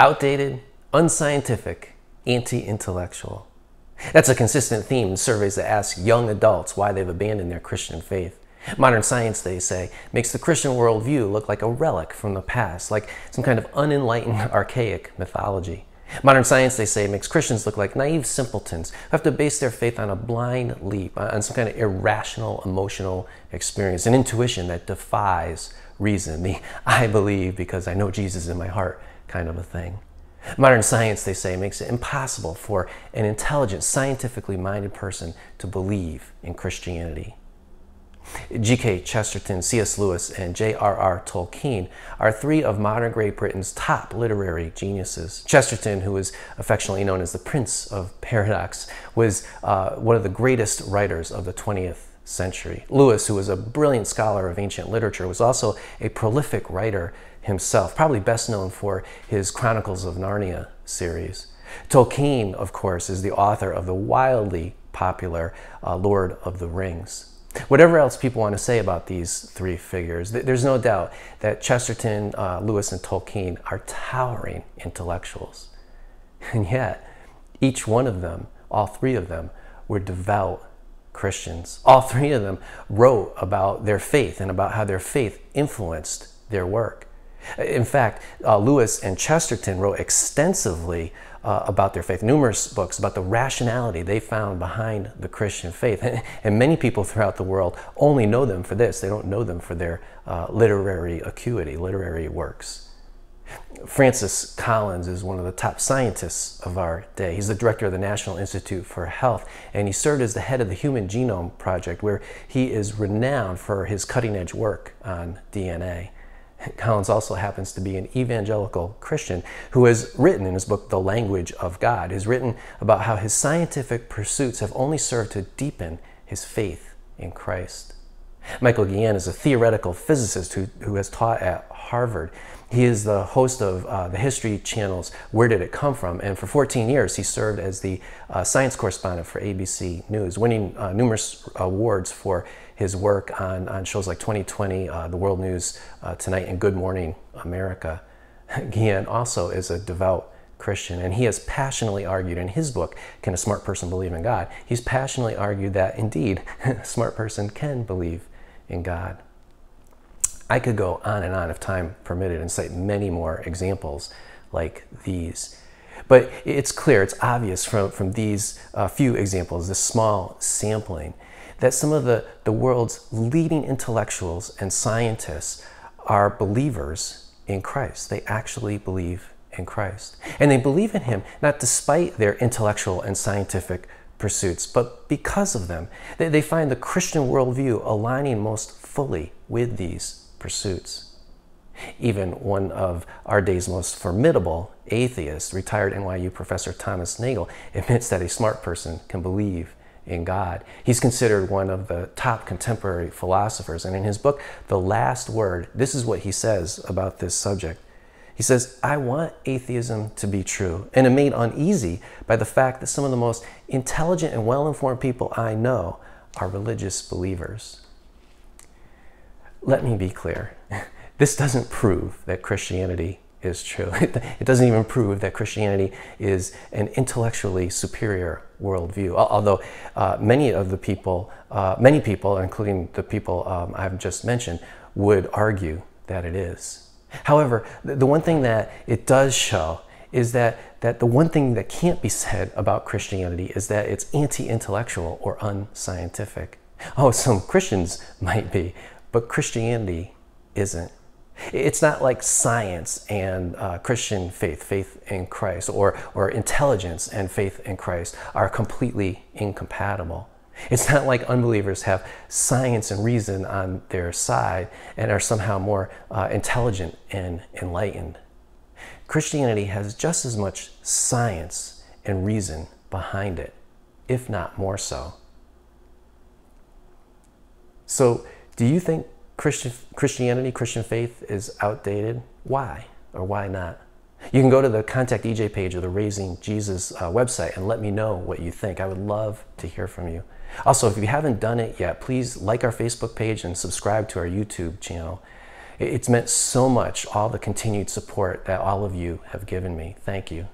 Outdated, unscientific, anti-intellectual. That's a consistent theme in surveys that ask young adults why they've abandoned their Christian faith. Modern science, they say, makes the Christian worldview look like a relic from the past, like some kind of unenlightened, archaic mythology. Modern science, they say, makes Christians look like naive simpletons who have to base their faith on a blind leap, on some kind of irrational emotional experience, an intuition that defies reason, the I believe because I know Jesus in my heart kind of a thing. Modern science, they say, makes it impossible for an intelligent, scientifically minded person to believe in Christianity. G.K. Chesterton, C.S. Lewis, and J.R.R. Tolkien are three of modern Great Britain's top literary geniuses. Chesterton, who is affectionately known as the Prince of Paradox, was one of the greatest writers of the 20th century. Lewis, who was a brilliant scholar of ancient literature, was also a prolific writer himself, probably best known for his Chronicles of Narnia series. Tolkien, of course, is the author of the wildly popular Lord of the Rings. Whatever else people want to say about these three figures, there's no doubt that Chesterton, Lewis, and Tolkien are towering intellectuals. And yet, each one of them, all three of them, were devout Christians. All three of them wrote about their faith and about how their faith influenced their work. In fact, Lewis and Chesterton wrote extensively about their faith, numerous books about the rationality they found behind the Christian faith. And many people throughout the world only know them for this. They don't know them for their literary acuity, literary works. Francis Collins is one of the top scientists of our day. He's the director of the National Institute for Health, and he served as the head of the Human Genome Project, where he is renowned for his cutting-edge work on DNA. Collins also happens to be an evangelical Christian who has written in his book, The Language of God, has written about how his scientific pursuits have only served to deepen his faith in Christ. Michael Guillen is a theoretical physicist who has taught at Harvard. He is the host of the History Channel's Where Did It Come From? And for 14 years, he served as the science correspondent for ABC News, winning numerous awards for his work on shows like 2020, The World News Tonight, and Good Morning America. Guillen also is a devout Christian, and he has passionately argued in his book, Can a Smart Person Believe in God? He's passionately argued that, indeed, a smart person can believe in God. I could go on and on if time permitted and cite many more examples like these. But it's clear, it's obvious from these few examples, this small sampling, that some of the world's leading intellectuals and scientists are believers in Christ. They actually believe in Christ. And they believe in him not despite their intellectual and scientific pursuits, but because of them. They find the Christian worldview aligning most fully with these pursuits. Even one of our day's most formidable atheists, retired NYU professor Thomas Nagel, admits that a smart person can believe in God. He's considered one of the top contemporary philosophers, and in his book, The Last Word, this is what he says about this subject. He says, I want atheism to be true, and am made uneasy by the fact that some of the most intelligent and well-informed people I know are religious believers. Let me be clear. This doesn't prove that Christianity is true. It doesn't even prove that Christianity is an intellectually superior worldview. Although many people, including the people I've just mentioned, would argue that it is. However, the one thing that it does show is that the one thing that can't be said about Christianity is that it's anti-intellectual or unscientific. Oh, some Christians might be, but Christianity isn't. It's not like science and Christian faith in Christ, or intelligence and faith in Christ are completely incompatible. It's not like unbelievers have science and reason on their side and are somehow more intelligent and enlightened. Christianity has just as much science and reason behind it, if not more so. So, do you think Christianity, Christian faith is outdated? Why or why not? You can go to the Contact EJ page of the Raising Jesus website and let me know what you think. I would love to hear from you. Also, if you haven't done it yet, please like our Facebook page and subscribe to our YouTube channel. It's meant so much, all the continued support that all of you have given me. Thank you.